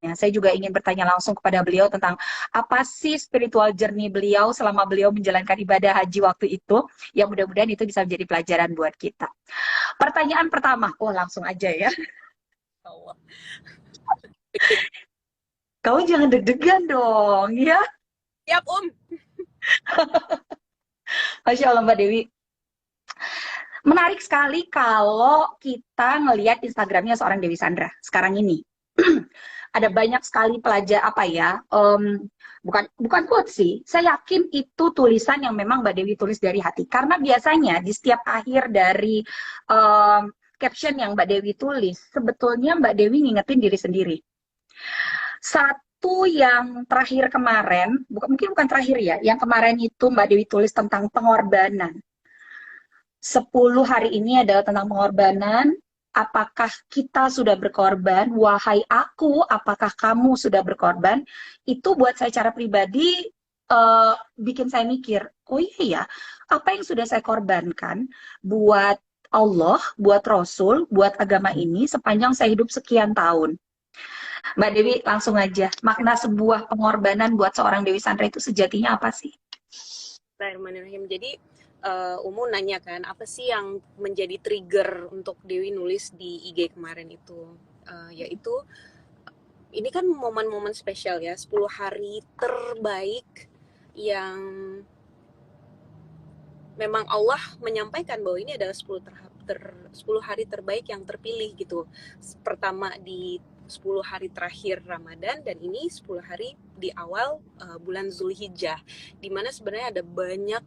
Saya juga ingin bertanya langsung kepada beliau tentang apa sih spiritual journey beliau selama beliau menjalankan ibadah haji waktu itu. Yang mudah-mudahan itu bisa menjadi pelajaran buat kita. Pertanyaan pertama, oh langsung aja ya. Allah. Kamu jangan deg-degan dong, ya. Siap, Masya Allah Mbak Dewi. Menarik sekali kalau kita ngelihat Instagramnya seorang Dewi Sandra sekarang ini. Ada banyak sekali pelajar apa ya? Bukan quote sih. Saya yakin itu tulisan yang memang Mbak Dewi tulis dari hati. Karena biasanya di setiap akhir dari caption yang Mbak Dewi tulis, sebetulnya Mbak Dewi ngingetin diri sendiri. Satu yang terakhir kemarin, mungkin bukan terakhir ya, yang kemarin itu Mbak Dewi tulis tentang pengorbanan. 10 hari ini adalah tentang pengorbanan. Apakah kita sudah berkorban? Wahai aku, apakah kamu sudah berkorban? Itu buat saya cara pribadi bikin saya mikir, oh iya ya, apa yang sudah saya korbankan buat Allah, buat Rasul, buat agama ini sepanjang saya hidup sekian tahun. Mbak Dewi, langsung aja. Makna sebuah pengorbanan buat seorang Dewi Sandra itu sejatinya apa sih? Bismillahirrahmanirrahim. Jadi Umu nanya kan, apa sih yang menjadi trigger untuk Dewi nulis di IG kemarin itu? Yaitu, ini kan momen-momen spesial ya, 10 hari terbaik yang memang Allah menyampaikan bahwa ini adalah 10 hari terbaik yang terpilih gitu. Pertama di 10 hari terakhir Ramadan, dan ini 10 hari di awal bulan Zulhijjah, dimana sebenarnya ada banyak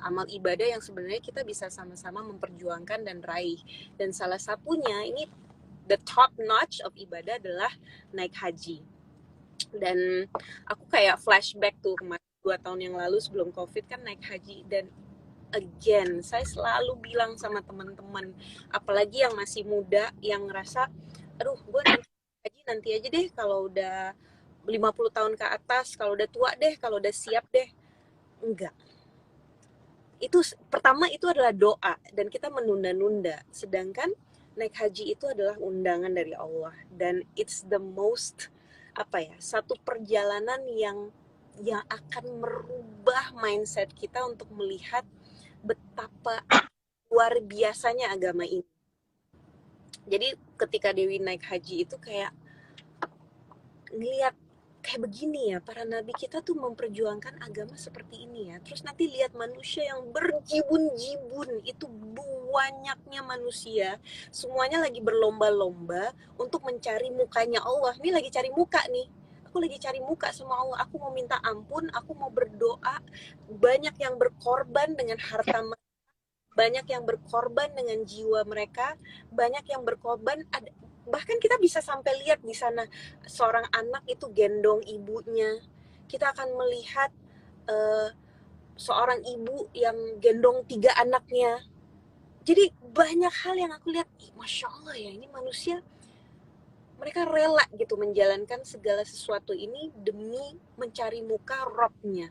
amal ibadah yang sebenarnya kita bisa sama-sama memperjuangkan dan raih. Dan salah satunya ini the top notch of ibadah adalah naik haji. Dan aku kayak flashback tuh kemarin 2 tahun yang lalu sebelum COVID kan naik haji, dan again, saya selalu bilang sama teman-teman, apalagi yang masih muda, yang ngerasa, aduh, gue nanti aja deh kalau udah 50 tahun ke atas, kalau udah tua deh, kalau udah siap deh. Enggak. Itu pertama itu adalah doa, dan kita menunda-nunda. Sedangkan naik haji itu adalah undangan dari Allah, dan it's the most satu perjalanan yang akan merubah mindset kita untuk melihat betapa luar biasanya agama ini. Jadi ketika Dewi naik haji itu kayak ngeliat kayak begini ya, para nabi kita tuh memperjuangkan agama seperti ini ya. Terus nanti lihat manusia yang berjibun-jibun, itu banyaknya manusia, semuanya lagi berlomba-lomba untuk mencari mukanya Allah. Ini lagi cari muka nih. Aku lagi cari muka sama Allah, aku mau minta ampun, aku mau berdoa. Banyak yang berkorban dengan harta, banyak yang berkorban dengan jiwa mereka, banyak yang berkorban, bahkan kita bisa sampai lihat di sana seorang anak itu gendong ibunya. Kita akan melihat seorang ibu yang gendong 3 anaknya. Jadi banyak hal yang aku lihat, Masya Allah ya, ini manusia, mereka rela gitu menjalankan segala sesuatu ini demi mencari muka Robnya.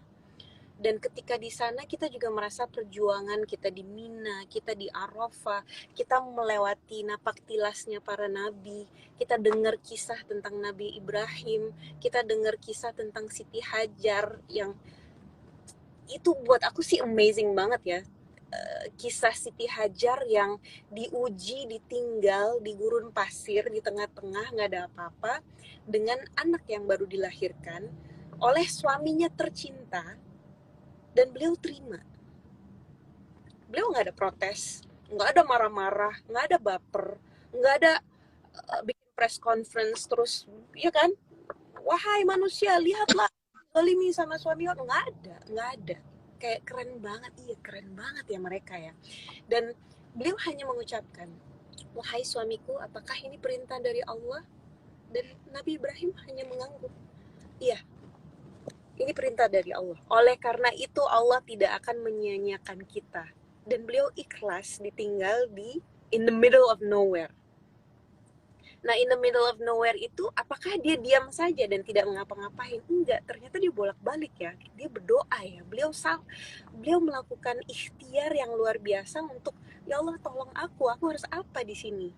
Dan ketika di sana kita juga merasa perjuangan kita di Mina, kita di Arafah, kita melewati napak tilasnya para nabi, kita dengar kisah tentang Nabi Ibrahim, kita dengar kisah tentang Siti Hajar, yang itu buat aku sih amazing banget ya. Kisah Siti Hajar yang diuji, ditinggal di gurun pasir, di tengah-tengah nggak ada apa-apa, dengan anak yang baru dilahirkan oleh suaminya tercinta, dan beliau terima. Beliau nggak ada protes, nggak ada marah-marah, nggak ada baper, nggak ada bikin press conference terus, ya kan? Wahai manusia, lihatlah zalimi sama suami, nggak ada. Kayak keren banget, iya keren banget ya mereka ya. Dan beliau hanya mengucapkan, wahai suamiku, apakah ini perintah dari Allah? Dan Nabi Ibrahim hanya mengangguk, iya, ini perintah dari Allah. Oleh karena itu Allah tidak akan menyia-nyiakan kita. Dan beliau ikhlas ditinggal in the middle of nowhere. Nah, in the middle of nowhere itu, apakah dia diam saja dan tidak mengapa-ngapain? Enggak, ternyata dia bolak-balik ya. Dia berdoa ya. Beliau melakukan ikhtiar yang luar biasa untuk, ya Allah tolong aku harus apa di sini?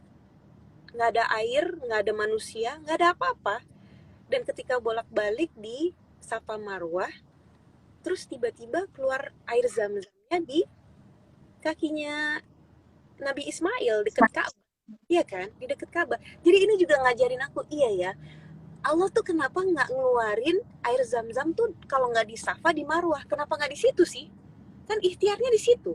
Nggak ada air, nggak ada manusia, nggak ada apa-apa. Dan ketika bolak-balik di Safa Marwah, terus tiba-tiba keluar air zam-zamnya di kakinya Nabi Ismail dekat Ka'bah. Iya kan? Di dekat Ka'bah. Jadi ini juga ngajarin aku, iya ya, Allah tuh kenapa nggak ngeluarin air zam-zam tuh kalau nggak di Safa di Marwah? Kenapa nggak di situ sih? Kan ikhtiarnya di situ.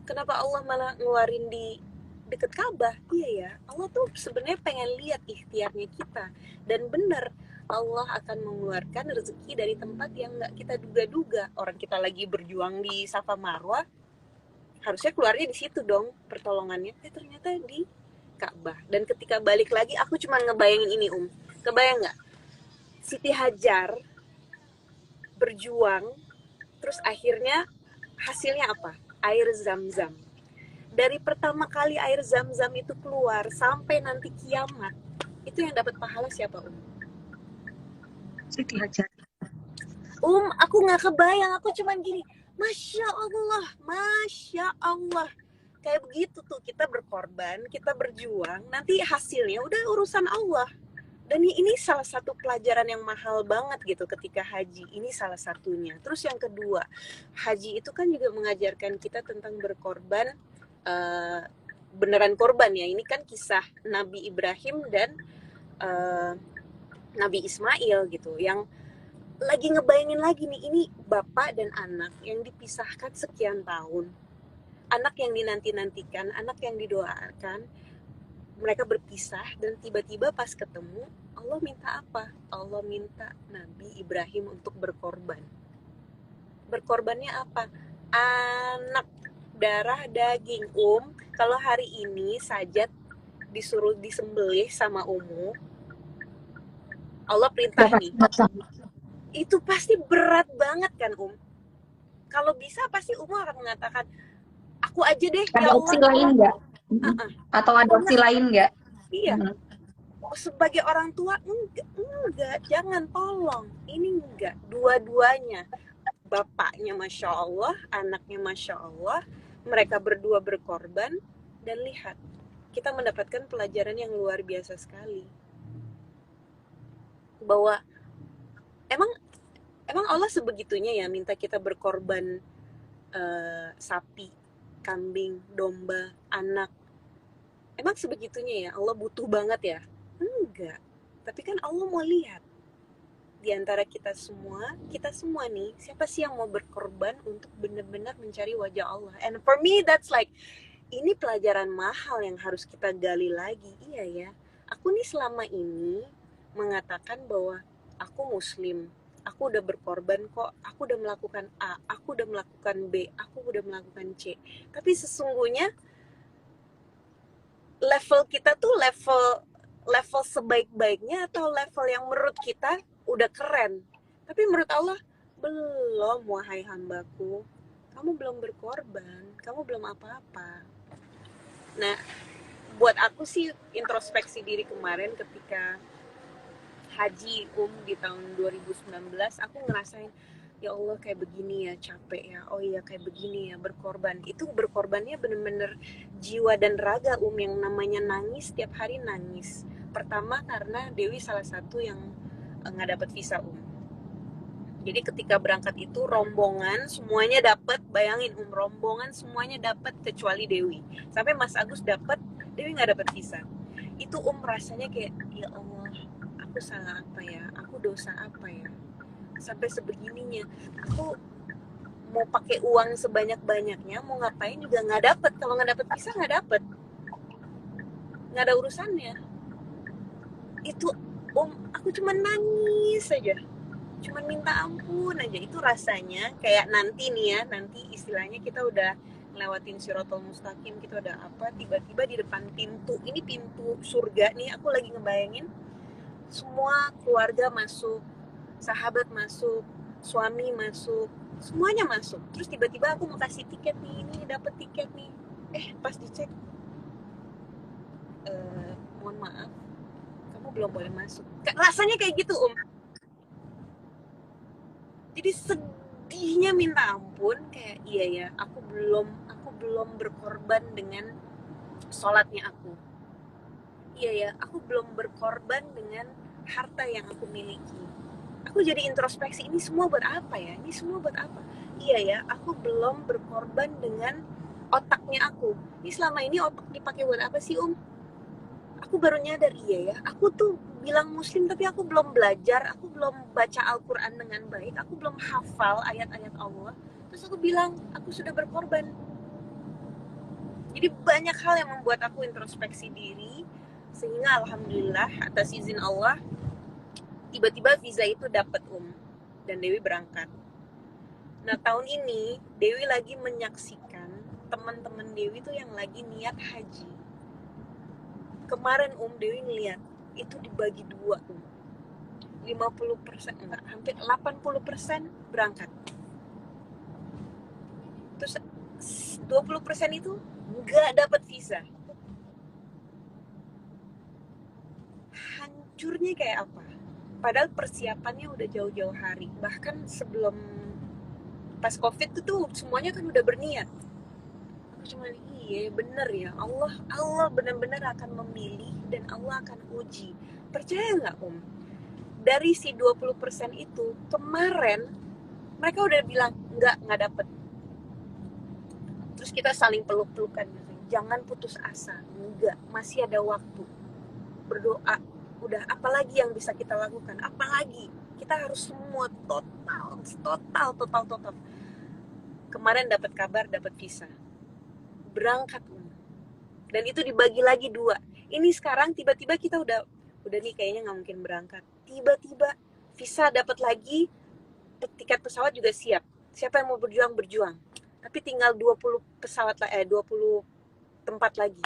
Kenapa Allah malah ngeluarin di deket Ka'bah? Iya ya, Allah tuh sebenarnya pengen lihat ikhtiarnya kita. Dan benar, Allah akan mengeluarkan rezeki dari tempat yang nggak kita duga-duga. Orang kita lagi berjuang di Safa Marwah, harusnya keluarnya di situ dong pertolongannya. Ternyata di Ka'bah. Dan ketika balik lagi, aku cuma ngebayangin ini, Kebayang nggak? Siti Hajar berjuang, terus akhirnya hasilnya apa? Air zam-zam. Dari pertama kali air zam-zam itu keluar sampai nanti kiamat, itu yang dapat pahala siapa, Siti Hajar. Aku nggak kebayang, aku cuman gini, Masya Allah, Masya Allah. Kayak begitu tuh, kita berkorban, kita berjuang, nanti hasilnya udah urusan Allah. Dan ini salah satu pelajaran yang mahal banget gitu ketika haji. Ini salah satunya. Terus yang kedua, haji itu kan juga mengajarkan kita tentang berkorban, beneran korban ya. Ini kan kisah Nabi Ibrahim dan Nabi Ismail gitu. Yang lagi ngebayangin lagi nih, ini bapak dan anak yang dipisahkan sekian tahun. Anak yang dinanti-nantikan, anak yang didoakan, mereka berpisah dan tiba-tiba pas ketemu, Allah minta apa? Allah minta Nabi Ibrahim untuk berkorban. Berkorbannya apa? Anak, darah, daging. Kalau hari ini Sajat disuruh disembelih sama Allah perintah nih. Itu pasti berat banget kan, Kalau bisa pasti akan mengatakan, aku aja deh, ada ya Allah. opsi lain nggak? Atau ada opsi lain nggak? Iya. Sebagai orang tua, enggak, jangan, tolong. Ini enggak, dua-duanya. Bapaknya Masya Allah, anaknya Masya Allah, mereka berdua berkorban, dan lihat, kita mendapatkan pelajaran yang luar biasa sekali. Bahwa emang Allah sebegitunya ya minta kita berkorban sapi, kambing, domba, anak. Emang sebegitunya ya? Allah butuh banget ya? Enggak. Tapi kan Allah mau lihat di antara kita semua nih, siapa sih yang mau berkorban untuk benar-benar mencari wajah Allah? And for me that's like, ini pelajaran mahal yang harus kita gali lagi. Iya ya, aku nih selama ini mengatakan bahwa aku muslim, aku udah berkorban kok, aku udah melakukan A, aku udah melakukan B, aku udah melakukan C. Tapi sesungguhnya level kita tuh level sebaik-baiknya atau level yang menurut kita udah keren, tapi menurut Allah belum. Wahai hambaku, kamu belum berkorban, kamu belum apa-apa. Nah, buat aku sih introspeksi diri kemarin ketika haji di tahun 2019, aku ngerasain, ya Allah kayak begini ya, capek ya, oh iya kayak begini ya, berkorban. Itu berkorbannya bener-bener jiwa dan raga, yang namanya nangis, tiap hari nangis. Pertama karena Dewi salah satu yang nggak dapat visa, Jadi ketika berangkat itu rombongan semuanya dapat, bayangin rombongan semuanya dapat kecuali Dewi. Sampai Mas Agus dapat, Dewi nggak dapat visa. Itu rasanya kayak, ya Allah, aku salah apa ya? Aku dosa apa ya? Sampai sebegininya. Aku mau pakai uang sebanyak-banyaknya, mau ngapain juga nggak dapat. Kalau nggak dapat visa nggak dapat, nggak ada urusannya. Itu aku cuma nangis saja, cuma minta ampun aja. Itu rasanya kayak nanti nih ya, nanti istilahnya kita udah ngelewatin Siratal Mustaqim, kita udah apa, tiba-tiba di depan pintu, ini pintu surga nih, aku lagi ngebayangin semua keluarga masuk, sahabat masuk, suami masuk, semuanya masuk. Terus tiba-tiba aku mau kasih tiket nih, ini dapat tiket nih, pas dicek, mohon maaf, kamu belum boleh masuk. Rasanya kayak gitu, Jadi sedihnya minta ampun, kayak iya ya, aku belum berkorban dengan sholatnya aku. iya ya, aku belum berkorban dengan harta yang aku miliki. Aku jadi introspeksi, ini semua buat apa ya? Ini semua buat apa? Iya ya, aku belum berkorban dengan otaknya aku. Ini selama ini otak dipakai buat apa sih, Aku baru nyadar, iya ya, aku tuh bilang muslim tapi aku belum belajar, aku belum baca Al-Quran dengan baik, aku belum hafal ayat-ayat Allah. Terus aku bilang, aku sudah berkorban. Jadi banyak hal yang membuat aku introspeksi diri, sehingga alhamdulillah atas izin Allah, tiba-tiba visa itu dapat, dan Dewi berangkat. Nah, tahun ini Dewi lagi menyaksikan teman-teman Dewi tuh yang lagi niat haji. Kemarin Dewi ngeliat itu dibagi dua, 50% enggak, hampir 80% berangkat. Terus 20% itu enggak dapat visa. Hancurnya kayak apa? Padahal persiapannya udah jauh-jauh hari. Bahkan sebelum pas Covid itu tuh semuanya kan udah berniat. Aku cuma, iya bener ya, Allah benar-benar akan memilih dan Allah akan uji. Percaya nggak dari si 20% itu kemarin mereka udah bilang nggak dapet. Terus kita saling peluk-pelukan, jangan putus asa, enggak, masih ada waktu, berdoa. Udah, apalagi yang bisa kita lakukan, apalagi kita harus semua total. Kemarin dapat kabar, dapat visa, berangkat, dan itu dibagi lagi dua. Ini sekarang tiba-tiba kita udah nih kayaknya nggak mungkin berangkat, tiba-tiba visa dapat lagi, tiket pesawat juga siap. Siapa yang mau berjuang, tapi tinggal 20 tempat lagi.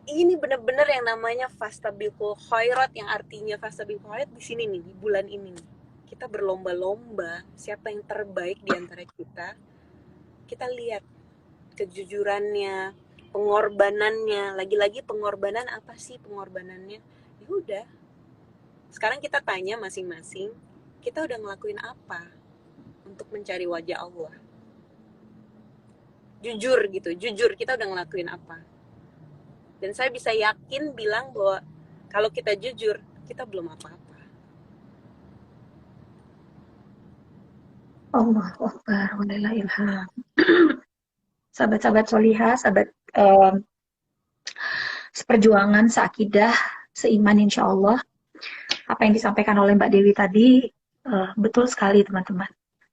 Ini benar-benar yang namanya fastabiqul khairat, yang artinya fastabiqul khairat di sini nih, di bulan ini nih. Kita berlomba-lomba siapa yang terbaik di antara kita. Kita lihat kejujurannya, pengorbanannya. Lagi-lagi pengorbanan apa sih pengorbanannya? Ya udah. Sekarang kita tanya masing-masing, kita udah ngelakuin apa untuk mencari wajah Allah? Jujur kita udah ngelakuin apa? Dan saya bisa yakin bilang bahwa kalau kita jujur, kita belum apa-apa. Allahu Akbar, walillahilham. Sahabat-sahabat solihah, sahabat seperjuangan, seakidah, seiman insya Allah. Apa yang disampaikan oleh Mbak Dewi tadi betul sekali teman-teman.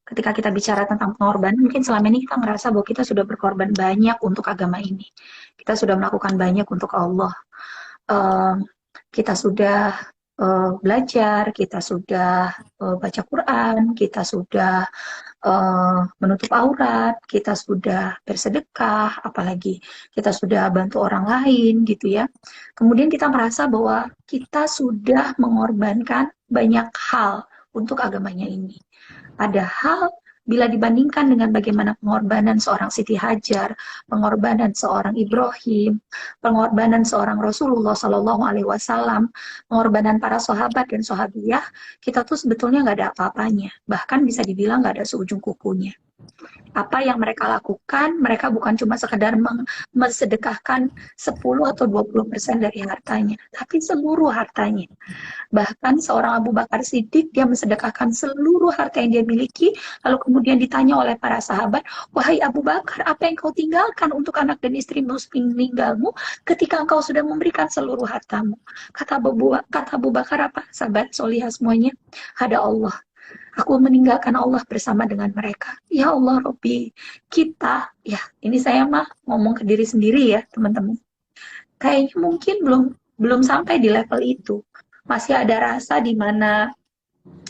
Ketika kita bicara tentang pengorbanan, mungkin selama ini kita ngerasa bahwa kita sudah berkorban banyak untuk agama ini. Kita sudah melakukan banyak untuk Allah. Kita sudah belajar, kita sudah baca Quran, kita sudah menutup aurat, kita sudah bersedekah, apalagi kita sudah bantu orang lain gitu ya. Kemudian kita merasa bahwa kita sudah mengorbankan banyak hal untuk agamanya ini. Padahal bila dibandingkan dengan bagaimana pengorbanan seorang Siti Hajar, pengorbanan seorang Ibrahim, pengorbanan seorang Rasulullah Shallallahu Alaihi Wasallam, pengorbanan para sahabat dan sahabiyah, kita tuh sebetulnya nggak ada apa-apanya. Bahkan bisa dibilang nggak ada seujung kukunya. Apa yang mereka lakukan, mereka bukan cuma sekedar mensedekahkan 10 atau 20% dari hartanya, tapi seluruh hartanya. Bahkan seorang Abu Bakar Siddiq, dia mensedekahkan seluruh harta yang dia miliki, lalu kemudian ditanya oleh para sahabat, wahai Abu Bakar, apa yang kau tinggalkan untuk anak dan istri meninggalmu ketika engkau sudah memberikan seluruh hartamu? Kata Abu Bakar apa? Sahabat solihah semuanya, ada Allah. Aku meninggalkan Allah bersama dengan mereka. Ya Allah, Robbi, kita, ya ini saya mah ngomong ke diri sendiri ya, teman-teman. Kayaknya mungkin belum sampai di level itu. Masih ada rasa di mana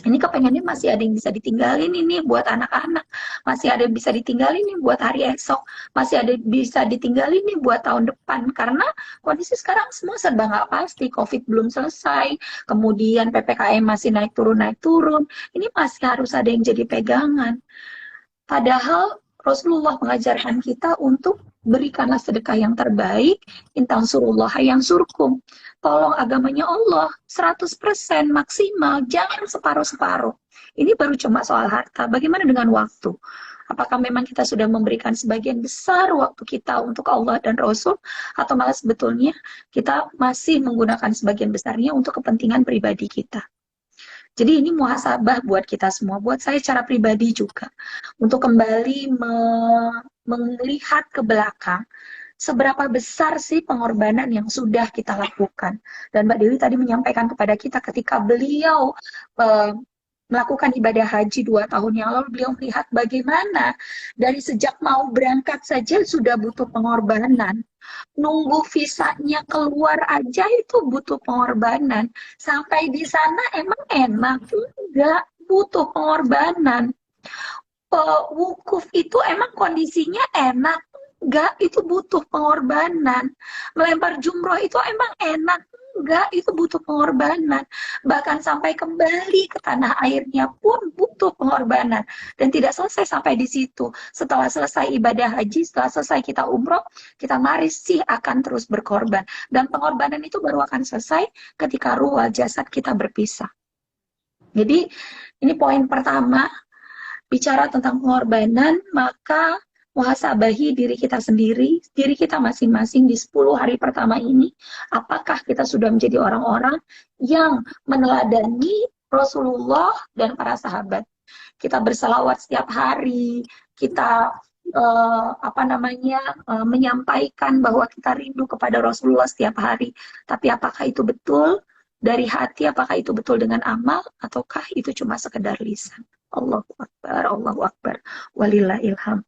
ini kepengennya masih ada yang bisa ditinggalin ini buat anak-anak, masih ada yang bisa ditinggalin ini buat hari esok, masih ada yang bisa ditinggalin ini buat tahun depan, karena kondisi sekarang semua serba nggak pasti, COVID belum selesai, kemudian PPKM masih naik turun, ini masih harus ada yang jadi pegangan. Padahal Rasulullah mengajarkan kita untuk berikanlah sedekah yang terbaik, intan surullah yang surkum. Tolong agamanya Allah 100% maksimal, jangan separuh-separuh. Ini baru cuma soal harta. Bagaimana dengan waktu? Apakah memang kita sudah memberikan sebagian besar waktu kita untuk Allah dan Rasul, atau malah sebetulnya kita masih menggunakan sebagian besarnya untuk kepentingan pribadi kita. Jadi ini muhasabah buat kita semua, buat saya secara pribadi juga, untuk kembali melihat ke belakang, seberapa besar sih pengorbanan yang sudah kita lakukan. Dan Mbak Dewi tadi menyampaikan kepada kita ketika beliau melakukan ibadah haji 2 tahun yang lalu, beliau melihat bagaimana dari sejak mau berangkat saja sudah butuh pengorbanan. Nunggu visanya keluar aja itu butuh pengorbanan. Sampai di sana emang enak? Enggak, butuh pengorbanan. Wukuf itu emang kondisinya enak? Enggak, itu butuh pengorbanan. Melempar jumroh itu emang enak? Enggak, itu butuh pengorbanan. Bahkan sampai kembali ke tanah airnya pun butuh pengorbanan. Dan tidak selesai sampai di situ. Setelah selesai ibadah haji, setelah selesai kita umroh, kita masih akan terus berkorban. Dan pengorbanan itu baru akan selesai ketika ruh wal jasad kita berpisah. Jadi ini poin pertama, bicara tentang pengorbanan, maka muhasabahi diri kita sendiri, diri kita masing-masing di 10 hari pertama ini. Apakah kita sudah menjadi orang-orang yang meneladani Rasulullah dan para sahabat? Kita berselawat setiap hari, kita menyampaikan bahwa kita rindu kepada Rasulullah setiap hari. Tapi apakah itu betul dari hati? Apakah itu betul dengan amal? Ataukah itu cuma sekedar lisan? Allahu Akbar, Allahu Akbar. Walillahil hamd.